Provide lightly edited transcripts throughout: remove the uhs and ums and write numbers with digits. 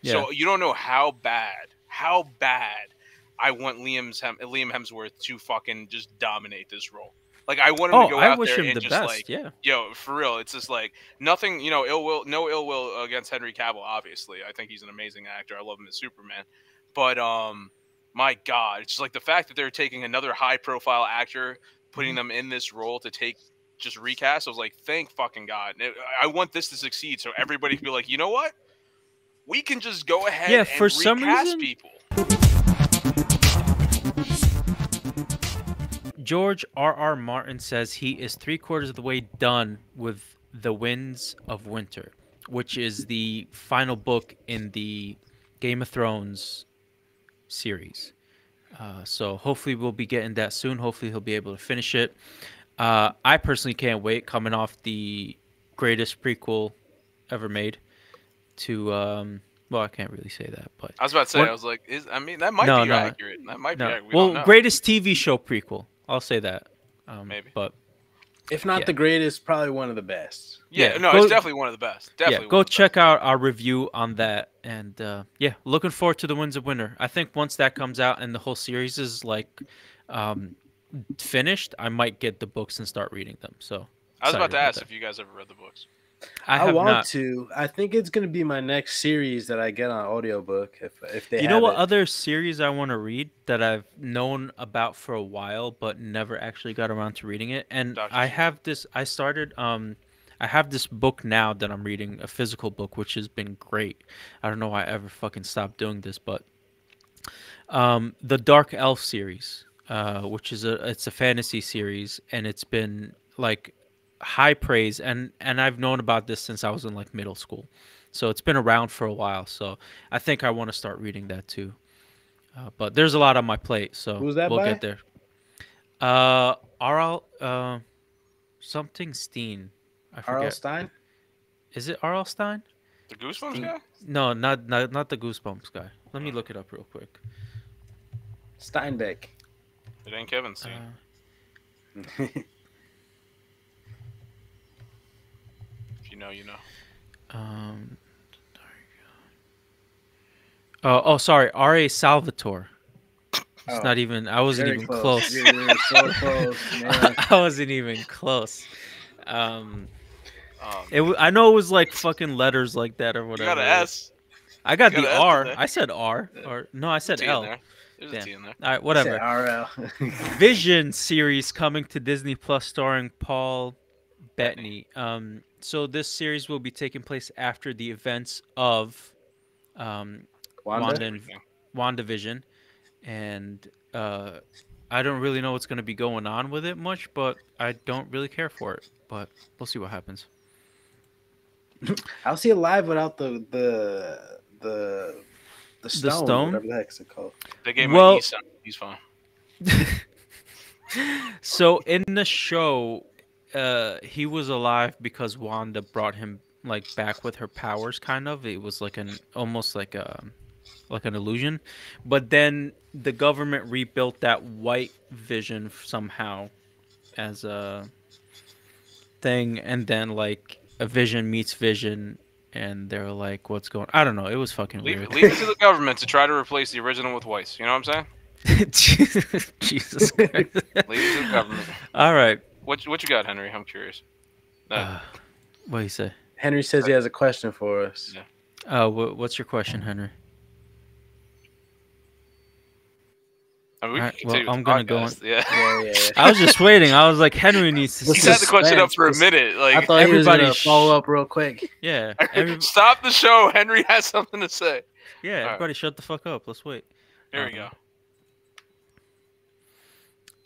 Yeah. So you don't know how bad I want Liam Hemsworth to fucking just dominate this role. Like I want him to Oh, go I out wish there him and the just like, best. Yeah. yo, for real. It's just like nothing, ill will, no ill will against Henry Cavill. Obviously, I think he's an amazing actor. I love him as Superman, but my God, it's just like the fact that they're taking another high profile actor, putting them in this role to take just recast. I was like, thank fucking God. I want this to succeed so everybody can be like, you know what? We can just go ahead Yeah. For and some recast reason, people. George R.R. Martin says he is 3/4 of the way done with The Winds of Winter, which is the final book in the Game of Thrones series. So hopefully we'll be getting that soon. Hopefully he'll be able to finish it. I personally can't wait. Coming off the greatest prequel ever made to well, I can't really say that, but I was about to say, one I was like, that might no be no accurate. That might be no. accurate. We don't Well, know. greatest TV show prequel. I'll say that. Maybe. But If not yeah. the greatest, probably one of the best. Yeah, Yeah, no, go, it's definitely one of the best. Definitely yeah, one go of the check best. out our review on that, and yeah, looking forward to The Winds of Winter. I think once that comes out and the whole series is like um, finished, I might get the books and start reading them. So I was about excited to ask that. if you guys ever read the books. I I have want not. to. I think it's gonna be my next series that I get on audiobook if they You know have what it. other series I want to read that I've known about for a while but never actually got around to reading it? And Dr. I Seuss. have this. I have this book now that I'm reading, a physical book, which has been great. I don't know why I ever fucking stopped doing this, but the Dark Elf series, which is it's a fantasy series, and it's been like high praise, and I've known about this since I was in like middle school, so it's been around for a while. So I think I want to start reading that too. But there's a lot on my plate, so Who's that we'll by? get there. R.L. Something Steen. I R.L. forget. Stein? Is it R.L. Stein? The Goosebumps Sting- guy? No, not the Goosebumps guy. Let me look it up real quick. Steinbeck. It ain't Kevin Steen. If you know, you know. Um. Oh, sorry, R.A. Salvatore. It's Oh, not even. I wasn't very even close. close. You were so close, man. I wasn't even close. Um, Um, I know it was like fucking letters like that or you whatever. got an S. I got You got the an S in R. there. I said R. Yeah. Or no, I There's a said T in L. there. There's a Damn. T in there. All right, Said whatever. R.L. Vision series coming to Disney Plus starring Paul Bettany. So this series will be taking place after the events of Wanda Wanda? and WandaVision, and I don't really know what's going to be going on with it much, but I don't really care for it. But we'll see what happens. I'll see it live without the stone, stone? whatever the heck's it called. They gave him Well- an E sound. He's fine. So in the show, he was alive because Wanda brought him like back with her powers. Kind of, it was like almost like an illusion. But then the government rebuilt that white Vision somehow as a thing, and then like a Vision meets Vision, and they're like, "What's going?" I don't know. It was fucking Leave weird. it to the government to try to replace the original with Weiss. You know what I'm saying? Jesus Christ. Leave it to the government. All right. What you got, Henry? I'm curious. What do you say? Henry says he has a question for us. Yeah. What's your question, Henry? I mean, we Alright, can well, continue with I'm the gonna go podcast. Yeah. Yeah. I was just waiting. I was like, Henry needs to He's see. had the question up for a Suspense. minute. I Like, thought he was everybody gonna follow up real quick. Yeah. stop the show. Henry has something to say. Yeah, Alright. everybody shut the fuck up. Let's wait. Here we go.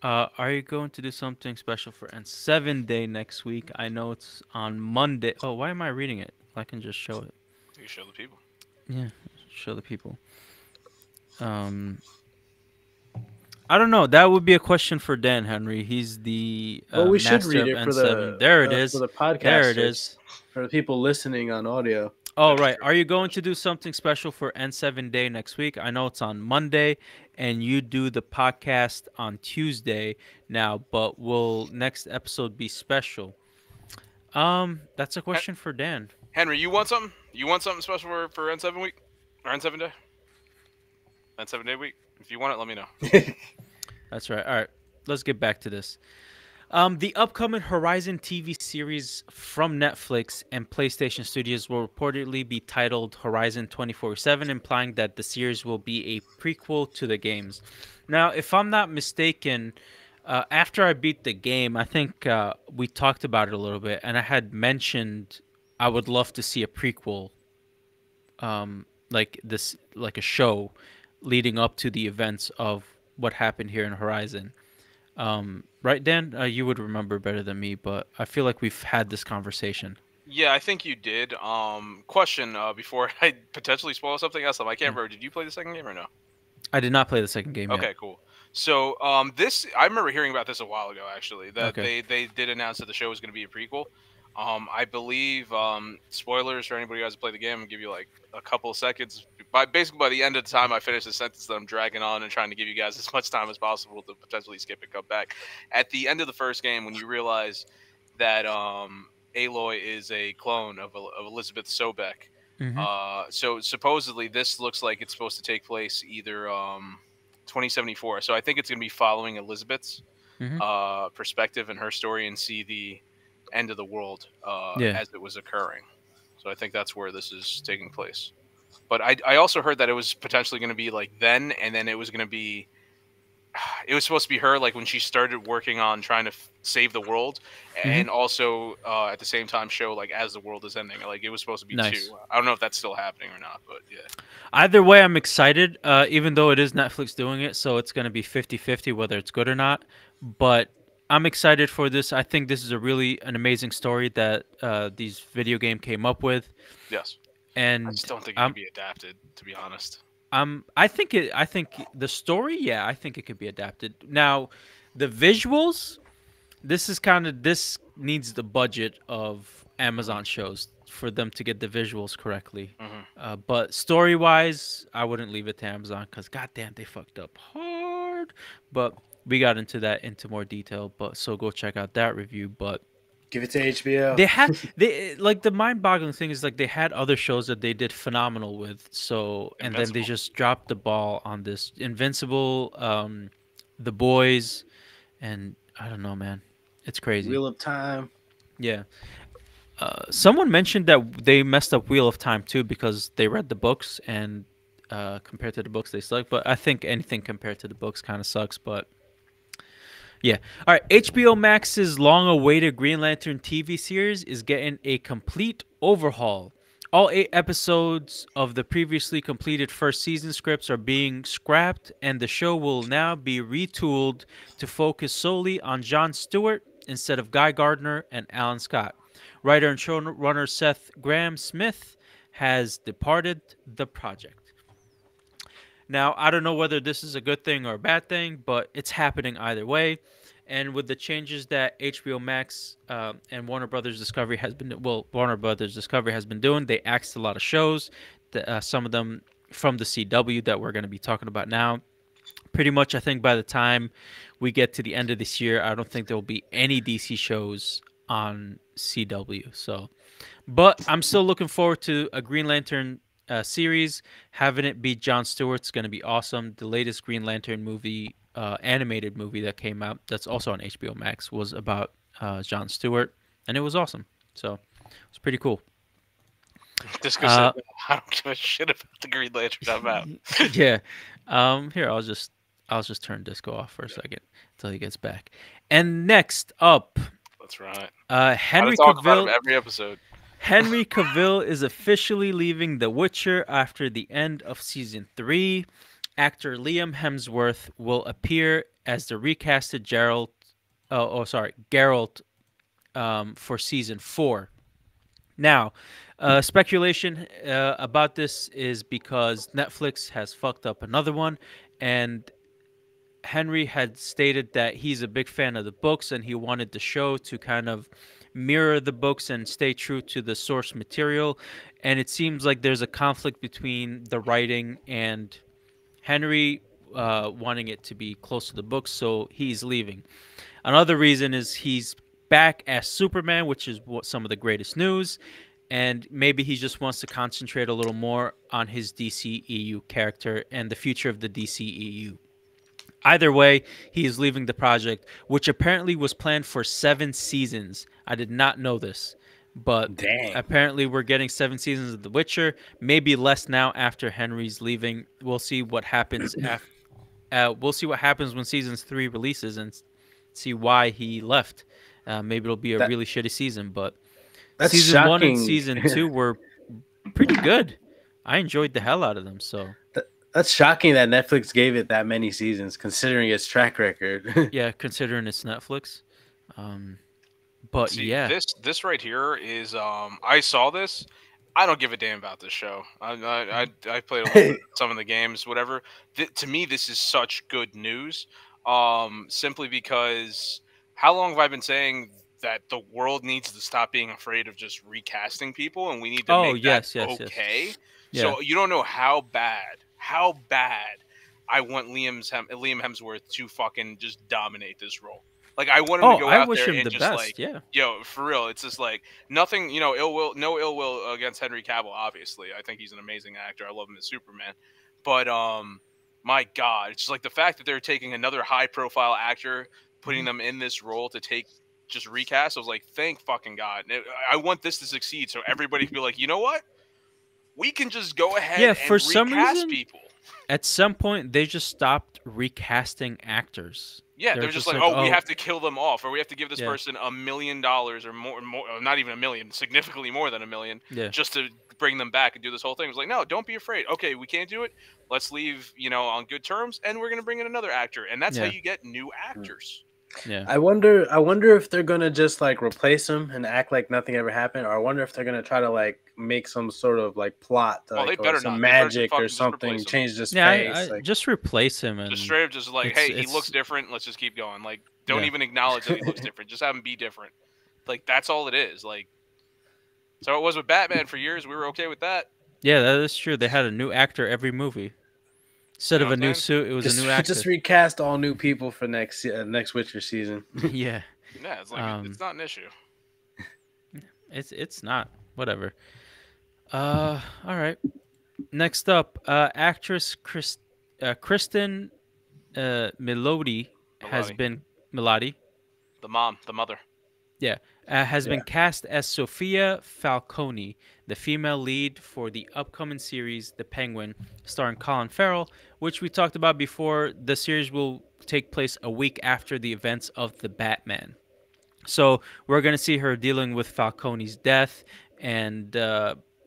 Are you going to do something special for N7 Day next week? I know it's on Monday. Oh, why am I reading it? I can just show it. You show the people. Yeah, show the people. I don't know. That would be a question for Dan, Henry. He's the Well, we should master read of it for N7. the There it is. for the podcast. There it is. For the people listening on audio. Oh, right. Are you going to do something special for N7 Day next week? I know it's on Monday, and you do the podcast on Tuesday now, but will next episode be special? That's a question for Dan. Henry, you want something? You want something special for N7 week? Around 7 day. And 7 day week. If you want it, let me know. That's right. All right, let's get back to this. The upcoming Horizon TV series from Netflix and PlayStation Studios will reportedly be titled Horizon 24/7, implying that the series will be a prequel to the games. Now, if I'm not mistaken, after I beat the game, I think we talked about it a little bit, and I had mentioned I would love to see a prequel, like this, like a show leading up to the events of what happened here in Horizon. Right, Dan? You would remember better than me, but I feel like we've had this conversation. Yeah, I think you did. Question before I potentially spoil something else. I can't Mm. remember. Did you play the second game or no? I did not play the second game yet. Okay, cool. So this I remember hearing about this a while ago. Actually, that Okay. they did announce that the show was going to be a prequel. I believe spoilers for anybody who hasn't played the game. I'll give you like a couple of seconds. Basically by the end of the time I finish the sentence that I'm dragging on and trying to give you guys as much time as possible to potentially skip and come back. At the end of the first game, when you realize that Aloy is a clone of Elizabeth Sobek. Mm-hmm. So supposedly this looks like it's supposed to take place either 2074. So I think it's going to be following Elizabeth's Mm-hmm. perspective and her story and see the end of the world Yeah. as it was occurring. So I think that's where this is taking place. But I also heard that it was potentially going to be like then, and then it was going to be it was supposed to be her like when she started working on trying to save the world, Mm-hmm. and also at the same time show like as the world is ending. Like it was supposed to be Nice. two. I don't know if that's still happening or not, but yeah. Either way, I'm excited, even though it is Netflix doing it, so it's going to be 50-50 whether it's good or not. But I'm excited for this. I think this is a really an amazing story that these video game came up with, Yes. I and just don't think it can I'm be adapted, to be honest. I think the story, yeah, I think it could be adapted. Now, the visuals, this needs the budget of Hmm. Amazon shows for them to get the visuals correctly. Hmm. But story wise, I wouldn't leave it to Amazon because goddamn they fucked up hard. But we got into that into more detail. But so go check out that review. But Give it to HBO. they like the mind boggling thing is like they had other shows that they did phenomenal with. So and then they Invincible. just dropped the ball on this Invincible, The Boys, and I don't know, man. It's crazy. Wheel of Time. Yeah. Someone mentioned that they messed up Wheel of Time too because they read the books and compared to the books they suck. But I think anything compared to the books kind of sucks. But yeah. All right. HBO Max's long-awaited Green Lantern TV series is getting a complete overhaul. All 8 episodes of the previously completed first season scripts are being scrapped, and the show will now be retooled to focus solely on Jon Stewart instead of Guy Gardner and Alan Scott. Writer and showrunner Seth Graham-Smith has departed the project. Now, I don't know whether this is a good thing or a bad thing, but it's happening either way. And with the changes that HBO Max and Warner Brothers Discovery has been, well, Warner Brothers Discovery has been doing, they axed a lot of shows, some of them from the CW that we're going to be talking about now. Pretty much, I think by the time we get to the end of this year, I don't think there will be any DC shows on CW. So but I'm still looking forward to a Green Lantern series. Having it be Jon Stewart's going to be awesome. The latest Green Lantern movie, animated movie that came out, that's also on HBO Max, was about Jon Stewart, and it was awesome. So it's pretty cool. Disco said, Uh, "No, I don't give a shit about the Green Lantern. I'm out." yeah. Here I'll just turn Disco off for a Yeah, second until he gets back. And next up, that's right. Gotta Henry talk about him Cavill. every episode. Henry Cavill is officially leaving The Witcher after the end of season 3. Actor Liam Hemsworth will appear as the recasted Geralt for season 4. Now, speculation about this is because Netflix has fucked up another one, and Henry had stated that he's a big fan of the books and he wanted the show to kind of mirror the books and stay true to the source material. And it seems like there's a conflict between the writing and Henry wanting it to be close to the books, so he's leaving. Another reason is he's back as Superman, which is what some of the greatest news. and maybe he just wants to concentrate a little more on his DCEU character and the future of the DCEU. Either way, he is leaving the project, which apparently was planned for 7 seasons. I did not know this, but Dang. apparently we're getting 7 seasons of The Witcher. Maybe less now after Henry's leaving. We'll see what happens after. We'll see what happens when season 3 releases and see why he left. Maybe it'll be a That really shitty season, but that's season 1 and shocking. season 2 were pretty good. I enjoyed the hell out of them. So That's shocking that Netflix gave it that many seasons, considering its track record. yeah, considering it's Netflix. But See, yeah. this right here is I saw this. I don't give a damn about this show. I played a little bit some of the games, whatever. To me, this is such good news. Simply because how long have I been saying that the world needs to stop being afraid of just recasting people, and we need to Oh, make that yes. okay. Yeah. So you don't know how bad I want Liam Hemsworth to fucking just dominate this role. Like I want him to go I out wish there him and the just best. like, Yeah. yo, for real. It's just like nothing, no ill will against Henry Cavill. Obviously, I think he's an amazing actor. I love him as Superman. But my God, it's just like the fact that they're taking another high profile actor, putting them in this role to take just recast. I was like, thank fucking God. I want this to succeed, so everybody can be like, you know what? We can just go ahead Yeah, and for some recast reason, people. at some point they just stopped recasting actors. Yeah, they're just like, oh, we have to kill them off, or we have to give this Yeah. person $1 million or more, not even $1 million, significantly more than $1 million, Yeah. just to bring them back and do this whole thing. It's like, no, don't be afraid. Okay, we can't do it. Let's leave, on good terms, and we're gonna bring in another actor, and that's how Yeah. you get new actors. Yeah. I wonder if they're gonna just like replace him and act like nothing ever happened, or I wonder if they're gonna try to like make some sort of like plot, Well, like they better or some not. They better magic fucking or just something, replace him. change his Yeah, face. I just replace him and Just straight up, just like, it's- hey, he it's- looks different. Let's just keep going. Like, don't Yeah. even acknowledge that he looks different. Just have him be different. Like, that's all it is. Like, so it was with Batman for years. We were okay with that. Yeah, that is true. They had a new actor every movie. Instead You know of a what I'm new saying? suit, it was a new actor. Just recast all new people for next Witcher season. Yeah. Yeah, it's like it's not an issue. It's not. Whatever. All right. Next up, actress Kristen Miloti has Miloti. been Miloti. The mother. Yeah, has been cast as Sophia Falcone, the female lead for the upcoming series The Penguin, starring Colin Farrell, which we talked about before. The series will take place a week after the events of The Batman. So we're going to see her dealing with Falcone's death and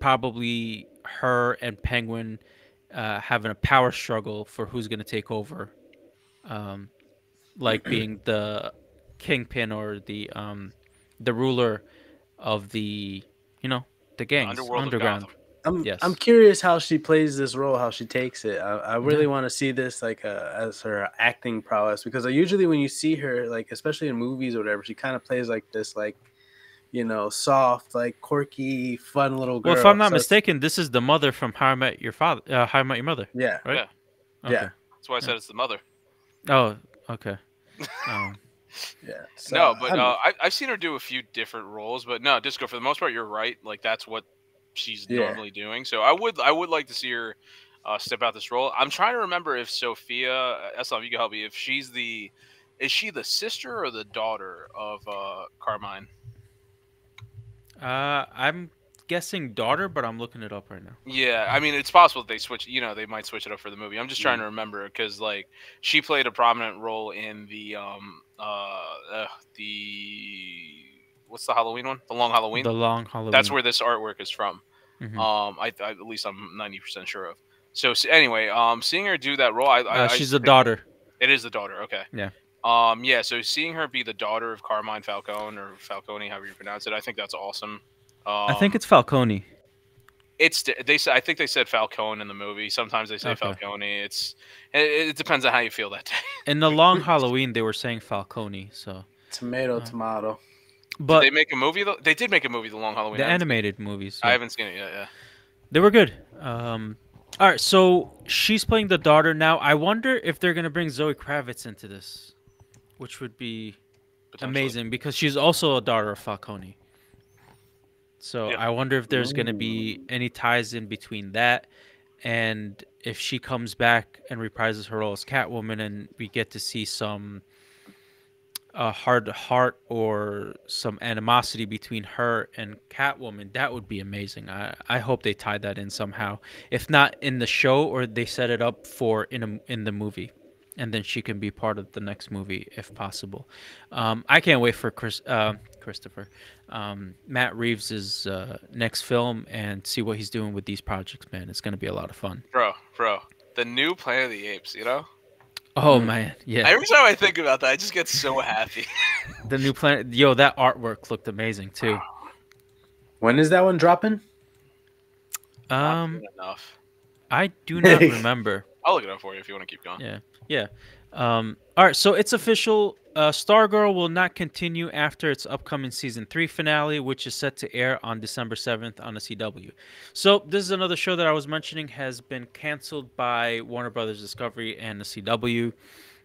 probably her and Penguin having a power struggle for who's going to take over, like being the kingpin or the ruler of the the gangs Underworld of underground. Gotham. Yes. I'm curious how she plays this role, how she takes it. I really want to see this like as her acting prowess, because usually when you see her, like especially in movies or whatever, she kind of plays like this, like soft, like quirky, fun little girl. Well, if I'm not So it's- mistaken, this is the mother from How I Met Your Father, How I Met Your Mother. yeah, Right? Yeah, Okay. yeah, that's why I said it's the mother. Oh, okay. yeah. So, No, but I don't know. I've seen her do a few different roles, but no, Disco, for the most part, you're right. Like that's what she's normally doing. So I would like to see her step out this role. I'm trying to remember if Sophia Eslam, you can help me. If is she the sister or the daughter of Carmine? I'm guessing daughter, but I'm looking it up right now. Yeah, I mean it's possible that they switch. They might switch it up for the movie. I'm just trying to remember because like she played a prominent role in the what's the Halloween one? The Long Halloween. The Long Halloween. That's where this artwork is from. Mhm. I at least I'm 90% sure of. So anyway, seeing her do that role, she's a daughter. It is the daughter. Okay. Yeah. Yeah. So seeing her be the daughter of Carmine Falcone or Falcone, however you pronounce it, I think that's awesome. I think it's Falcone. I think they said Falcone in the movie. Sometimes they say Okay. Falcone. It depends on how you feel that day. In the Long Halloween, they were saying Falcone. So, Tomato. but Did they make a movie though? They did make a movie, The Long Halloween. the I haven't animated movies, seen- I yeah. haven't seen it yet. Yeah. They were good. All right, so she's playing the daughter now. I wonder if they're gonna bring Zoe Kravitz into this, which would be Potentially. amazing because she's also a daughter of Falcone. So Yeah. I wonder if there's going to be Ooh. any ties in between that and if she comes back and reprises her role as Catwoman and we get to see some heart to heart or some animosity between her and Catwoman, that would be amazing. I hope they tie that in somehow. If not in the show, or they set it up for in the movie, and then she can be part of the next movie if possible. I can't wait for Christopher Matt Reeves' next film and see what he's doing with these projects. Man, it's gonna be a lot of fun. Bro, the new Planet of the Apes. You know, Oh man, yeah. every time I think about that, I just get so happy. The new planet, yo, that artwork looked amazing too. When is that one dropping? Not Um, soon enough. I do not remember. I'll look it up for you if you want to keep going. Yeah, yeah. All right, so it's official. Stargirl will not continue after its upcoming season 3 finale, which is set to air on December 7th on the CW. So this is another show that I was mentioning has been canceled by Warner Brothers Discovery and the CW.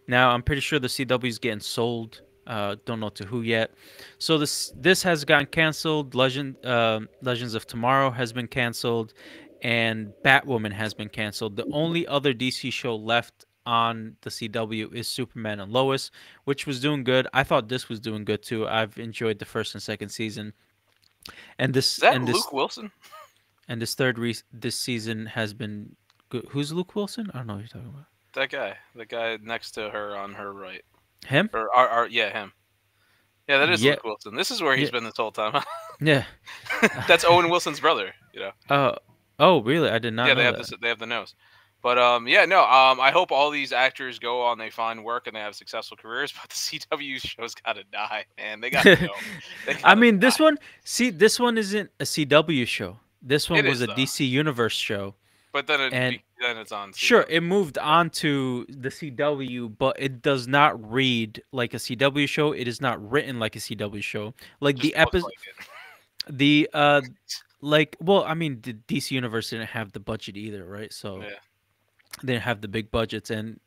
Now I'm pretty sure the CW is getting sold. Don't know to who yet. So this has gotten canceled. Legends of Tomorrow has been canceled, and Batwoman has been canceled. The only other DC show left on the CW is Superman and Lois, which was doing good. I thought this was doing good too. I've enjoyed the first and second season, and Is that Luke Wilson? this season has been good. Who's Luke Wilson? I don't know what you're talking about. That guy, the guy next to her on her right, Him? or yeah, him. Yeah, that is Yeah, Luke Wilson. This is where he's yeah, been this whole time. yeah. That's Owen Wilson's brother. You know. Oh, really? I did not Yeah, they know have that. this. They have the nose. But yeah, no. I hope all these actors go on, they find work, and they have successful careers. But the CW show's gotta die, man. They gotta go. They I gotta mean, die. this one isn't a CW show. This one It was is a though. DC Universe show. But then And then it's on sure, CW. it moved on to the CW, but it does not read like a CW show. It is not written like a CW show. Like Just the looks episode, like it. the like, well, I mean, the DC Universe didn't have the budget either, right? So Yeah. they didn't have the big budgets, and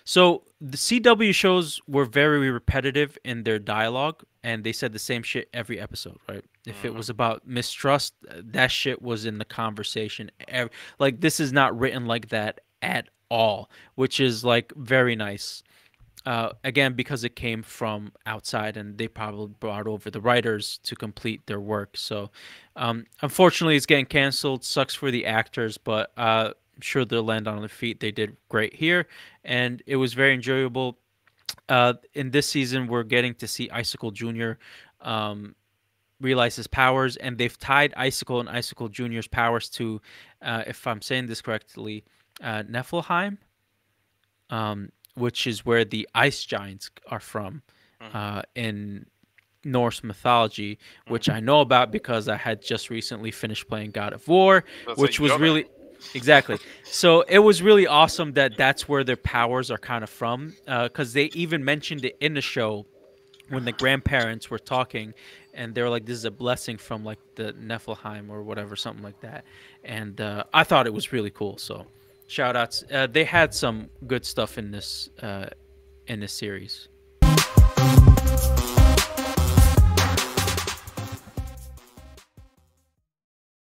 so the CW shows were very repetitive in their dialogue, and they said the same shit every episode, right? If it Hmm. was about mistrust, that shit was in the conversation. Like, this is not written like that at all, which is like very nice. Again, because it came from outside, and they probably brought over the writers to complete their work. So, unfortunately, it's getting canceled. Sucks for the actors, but I'm sure they'll land on their feet. They did great here, and it was very enjoyable. In this season, we're getting to see Icicle Junior realize his powers, and they've tied Icicle and Icicle Junior's powers to, if I'm saying this correctly, Niflheim, which is where the ice giants are from in Norse mythology, which I know about because I had just recently finished playing God of War, That's which like was Yoda. really exactly. So it was really awesome that that's where their powers are kind of from, because they even mentioned it in the show when the grandparents were talking, and they were like, "This is a blessing from like the Niflheim or whatever, something like that." And I thought it was really cool. So shout outs. They had some good stuff in this series.